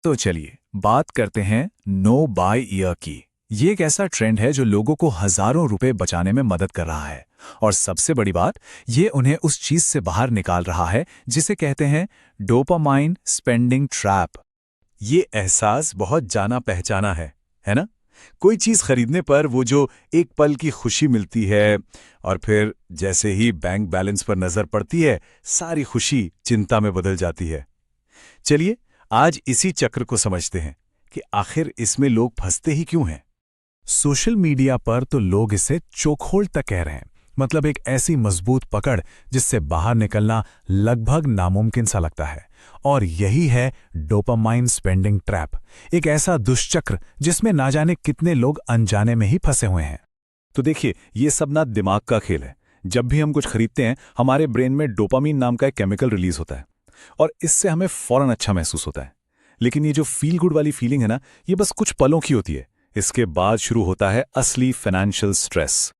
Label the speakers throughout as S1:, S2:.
S1: तो चलिए बात करते हैं नो बाय ईयर की। ये एक ऐसा ट्रेंड है जो लोगों को हजारों रुपए बचाने में मदद कर रहा है। और सबसे बड़ी बात, ये उन्हें उस चीज से बाहर निकाल रहा है जिसे कहते हैं डोपामाइन स्पेंडिंग ट्रैप। ये एहसास बहुत जाना पहचाना है ना? कोई चीज खरीदने पर वो जो एक पल की खुशी मिलती है, और फिर जैसे ही बैंक बैलेंस पर नजर पड़ती है, सारी खुशी चिंता में बदल जाती है। चलिए आज इसी चक्र को समझते हैं कि आखिर इसमें लोग फंसते ही क्यों हैं। सोशल मीडिया पर तो लोग इसे चोखोल तक कह रहे हैं, मतलब एक ऐसी मजबूत पकड़ जिससे बाहर निकलना लगभग नामुमकिन सा लगता है। और यही है डोपामाइन स्पेंडिंग ट्रैप, एक ऐसा दुष्चक्र जिसमें ना जाने कितने लोग अनजाने में ही फंसे हुए हैं। तो देखिए, ये सब ना दिमाग का खेल है। जब भी हम कुछ खरीदते हैं, हमारे ब्रेन में डोपामीन नाम का एक केमिकल रिलीज होता है और इससे हमें फौरन अच्छा महसूस होता है। लेकिन ये जो फील गुड वाली फीलिंग है ना, ये बस कुछ पलों की होती है। इसके बाद शुरू होता है असली फाइनेंशियल स्ट्रेस।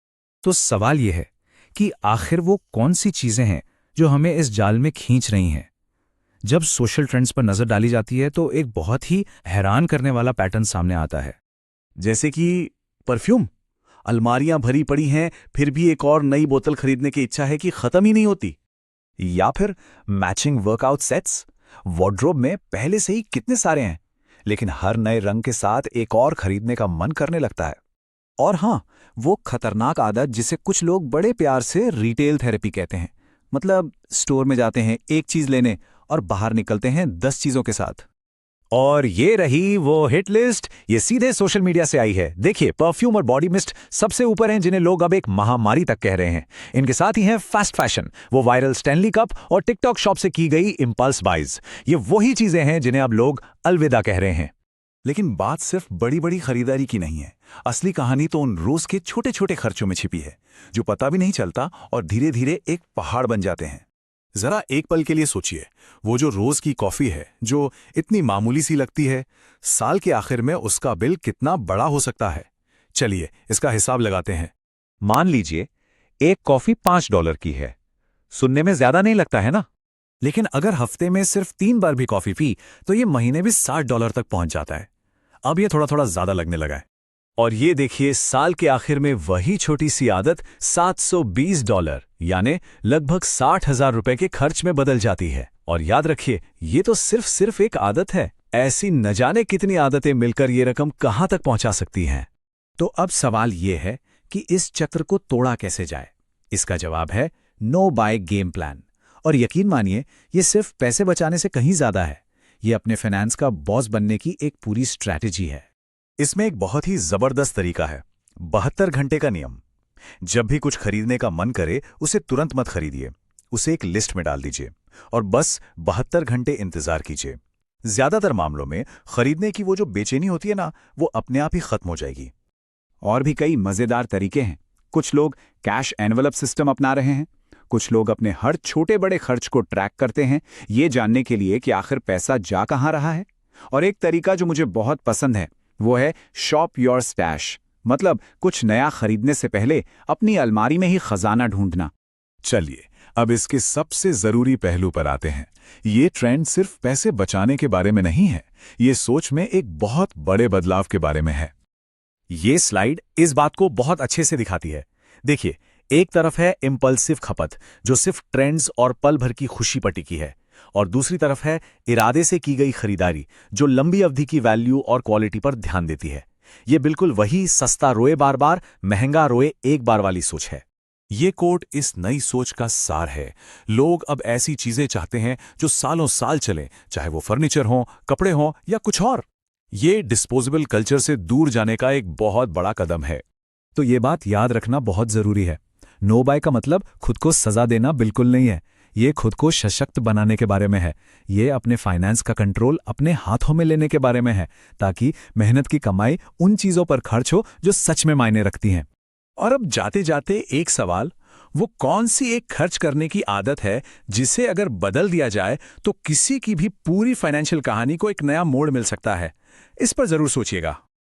S2: तो सवाल यह है कि आखिर वो कौन सी चीजें हैं जो हमें इस जाल में खींच रही हैं। जब सोशल ट्रेंड्स पर नजर डाली जाती है तो एक बहुत ही हैरान करने वाला पैटर्न सामने आता है।
S1: जैसे कि परफ्यूम, अलमारियां भरी पड़ी हैं, फिर भी एक और नई बोतल खरीदने की इच्छा है कि खत्म ही नहीं होती। या फिर मैचिंग वर्कआउट सेट्स, वार्डरोब में पहले से ही कितने सारे हैं, लेकिन हर नए रंग के साथ एक और खरीदने का मन करने लगता है। और हाँ, वो खतरनाक आदत जिसे कुछ लोग बड़े प्यार से रिटेल थेरेपी कहते हैं। मतलब स्टोर में जाते हैं एक चीज लेने और बाहर निकलते हैं 10 चीजों के साथ। और ये रही वो हिट लिस्ट, ये सीधे सोशल मीडिया से आई है। देखिए, परफ्यूम और बॉडी मिस्ट सबसे ऊपर हैं, जिन्हें लोग अब एक महामारी तक कह रहे हैं। इनके साथ ही हैं फास्ट फैशन, वो वायरल स्टैनली कप और टिकटॉक शॉप से की गई इंपल्स बाइज। ये वही चीजें हैं जिन्हें अब लोग अलविदा कह रहे हैं। लेकिन बात सिर्फ बड़ी बड़ी खरीदारी की नहीं है। असली कहानी तो उन रोज के छोटे छोटे खर्चों में छिपी है, जो पता भी नहीं चलता और धीरे धीरे एक पहाड़ बन जाते हैं। जरा एक पल के लिए सोचिए, वो जो रोज की कॉफी है, जो इतनी मामूली सी लगती है, साल के आखिर में उसका बिल कितना बड़ा हो सकता है। चलिए इसका हिसाब लगाते हैं।
S2: मान लीजिए एक कॉफी $5 की है। सुनने में ज्यादा नहीं लगता है ना?
S1: लेकिन अगर हफ्ते में सिर्फ 3 बार भी कॉफी पी तो ये महीने भी $60 तक पहुंच जाता है। अब ये थोड़ा थोड़ा ज्यादा लगने लगा है। और ये देखिए, साल के आखिर में वही छोटी सी आदत $720 यानी लगभग 60,000 रुपए के खर्च में बदल जाती है। और याद रखिए, ये तो सिर्फ एक आदत है। ऐसी न जाने कितनी आदतें मिलकर ये रकम कहां तक पहुंचा सकती हैं। तो अब सवाल ये है कि इस चक्र को तोड़ा कैसे जाए। इसका जवाब है नो बाय गेम प्लान। और यकीन मानिए, ये सिर्फ पैसे बचाने से कहीं ज्यादा है। ये अपने फाइनेंस का बॉस बनने की एक पूरी स्ट्रैटेजी है। इसमें एक बहुत ही जबरदस्त तरीका है, 72 घंटे का नियम। जब भी कुछ खरीदने का मन करे, उसे तुरंत मत खरीदिए, उसे एक लिस्ट में डाल दीजिए और बस 72 घंटे इंतजार कीजिए। ज्यादातर मामलों में खरीदने की वो जो बेचैनी होती है ना, वो अपने आप ही खत्म हो जाएगी। और भी कई मजेदार तरीके हैं। कुछ लोग कैश एनवलप सिस्टम अपना रहे हैं। कुछ लोग अपने हर छोटे बड़े खर्च को ट्रैक करते हैं, ये जानने के लिए कि आखिर पैसा जा कहां रहा है। और एक तरीका जो मुझे बहुत पसंद है, वो है शॉप योर स्टैश। मतलब कुछ नया खरीदने से पहले अपनी अलमारी में ही खजाना ढूंढना। चलिए अब इसके सबसे जरूरी पहलू पर आते हैं। ये ट्रेंड सिर्फ पैसे बचाने के बारे में नहीं है, ये सोच में एक बहुत बड़े बदलाव के बारे में है। ये स्लाइड इस बात को बहुत अच्छे से दिखाती है। देखिए, एक तरफ है इंपल्सिव खपत, जो सिर्फ ट्रेंड्स और पल भर की खुशी पर टिकी है, और दूसरी तरफ है इरादे से की गई खरीदारी, जो लंबी अवधि की वैल्यू और क्वालिटी पर ध्यान देती है। ये बिल्कुल वही सस्ता रोए बार बार, महंगा रोए एक बार वाली सोच है। ये कोट इस नई सोच का सार है। लोग अब ऐसी चीजें चाहते हैं जो सालों साल चलें, चाहे वो फर्नीचर हो, कपड़े हो या कुछ और। ये डिस्पोजेबल कल्चर से दूर जाने का एक बहुत बड़ा कदम है। तो ये बात याद रखना बहुत जरूरी है। नो बाय का मतलब खुद को सजा देना बिल्कुल नहीं है। ये खुद को सशक्त बनाने के बारे में है। ये अपने फाइनेंस का कंट्रोल अपने हाथों में लेने के बारे में है, ताकि मेहनत की कमाई उन चीजों पर खर्च हो जो सच में मायने रखती हैं। और अब जाते जाते एक सवाल, वो कौन सी एक खर्च करने की आदत है जिसे अगर बदल दिया जाए तो किसी की भी पूरी फाइनेंशियल कहानी को एक नया मोड़ मिल सकता है? इस पर जरूर सोचिएगा।